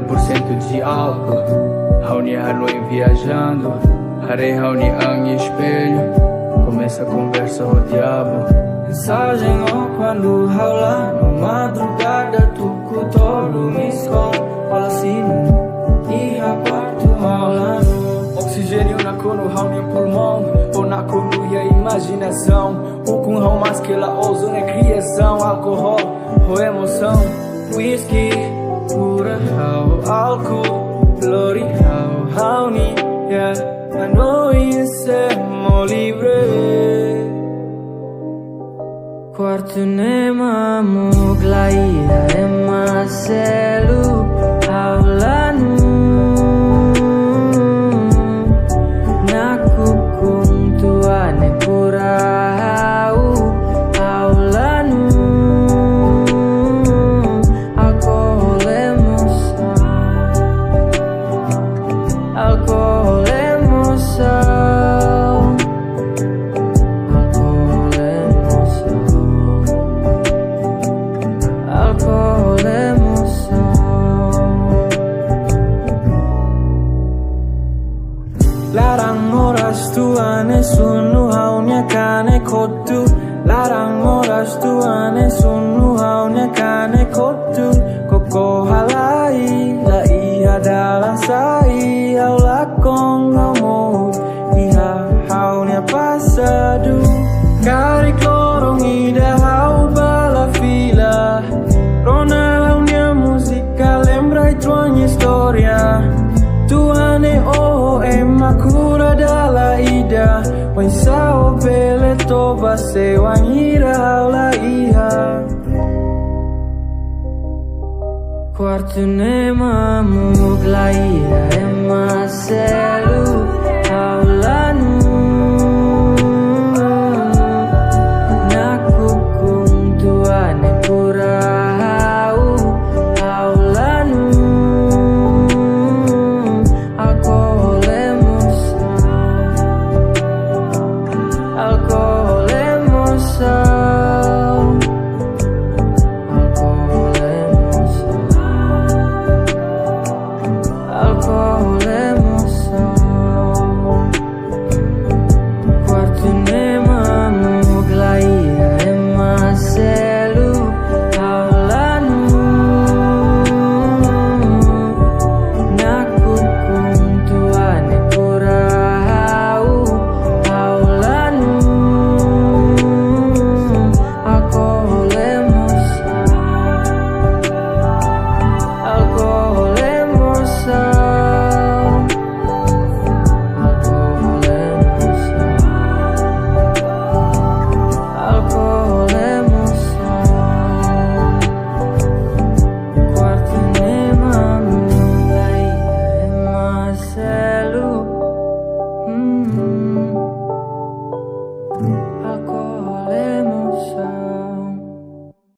90% de álcool. Raoni à noite viajando, harei Raoni em espelho. Começa a conversa o diabo. Mensagem quando rola no madrugada, tuku tolo miscom, fala sino e quarto rolando. Oxigênio na cono, Raoni pulmão, ou na cono e a imaginação. O com rão mais que ela ousa é criação. Álcool, ou emoção, whisky, pura rau, álcool, glory rau, Raoni, yeah, a noite semo livre. Quarto nema muglaia é Marcelo Aulanu na kukuntua ne purau Aulanu alcohol emoção alcohol emoção. Larang moras tuane sunu haunya kane kotu. Larang moras tuane sunu haunya kane kotu. Koko halai la iha dalam sai hau lakong ngomong iha haunya pasadu. Kari korong ida hau bala fila. Rona haunya musika lembra tua história. Tuane oh ema cura dalla ida. Pensavo belle toba se wangira la iha. Quarto nema muglaia ema se